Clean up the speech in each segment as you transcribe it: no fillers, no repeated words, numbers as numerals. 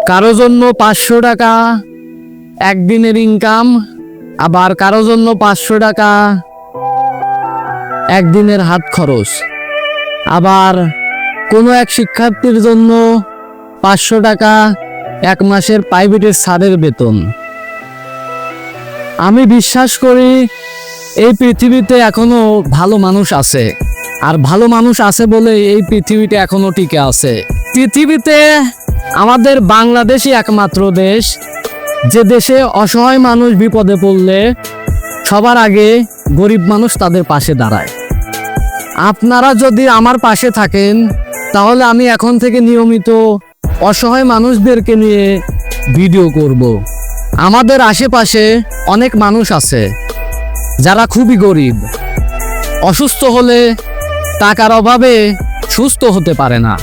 কারো জন্য 500 টাকা একদিনের ইনকাম, আবার কারো জন্য 500 টাকা একদিনের হাত খরচ, আবার কোনো এক শিক্ষার্থীর জন্য 500 টাকা এক মাসের প্রাইভেটের স্যারের বেতন। আমি বিশ্বাস করি এই পৃথিবীতে এখনো ভালো মানুষ আছে, আর ভালো মানুষ আছে বলে এই পৃথিবীতে এখনো টিকে আছে। পৃথিবীতে আমাদের বাংলাদেশই একমাত্র দেশ যে দেশে অসহায় মানুষ বিপদে পড়লে সবার আগে গরিব মানুষ তাদের পাশে দাঁড়ায়। আপনারা যদি আমার পাশে থাকেন তাহলে আমি এখন থেকে নিয়মিত অসহায় মানুষদেরকে নিয়ে ভিডিও করব। আমাদের আশেপাশে অনেক মানুষ আছে যারা খুবই গরিব, অসুস্থ হলে টাকার অভাবে সুস্থ হতে পারে না,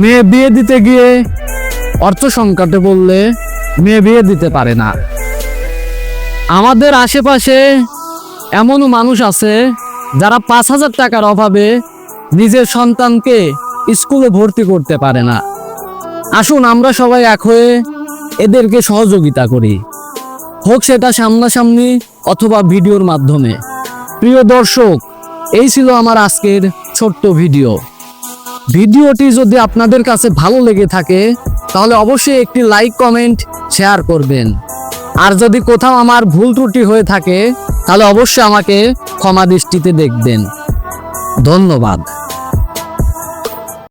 মেয়ে বিয়ে দিতে গিয়ে অর্থ সংকটে পড়লে মেয়ে বিয়ে দিতে পারে না। আমাদের আশেপাশে এমনও মানুষ আছে যারা 5,000 টাকার অভাবে নিজের সন্তানকে স্কুলে ভর্তি করতে পারে না। আসুন আমরা সবাই এক হয়ে এদেরকে সহযোগিতা করি, হোক সেটা সামনাসামনি অথবা ভিডিওর মাধ্যমে। প্রিয় দর্শক, এই ছিল আমার আজকের ছোট্ট ভিডিও। ভিডিওটি যদি আপনাদের কাছে ভালো লেগে থাকে তাহলে অবশ্যই একটি লাইক, কমেন্ট, শেয়ার করবেন। আর যদি কোথাও আমার ভুল ত্রুটি হয়ে থাকে তাহলে অবশ্যই আমাকে ক্ষমা দৃষ্টিতে দেখবেন। ধন্যবাদ।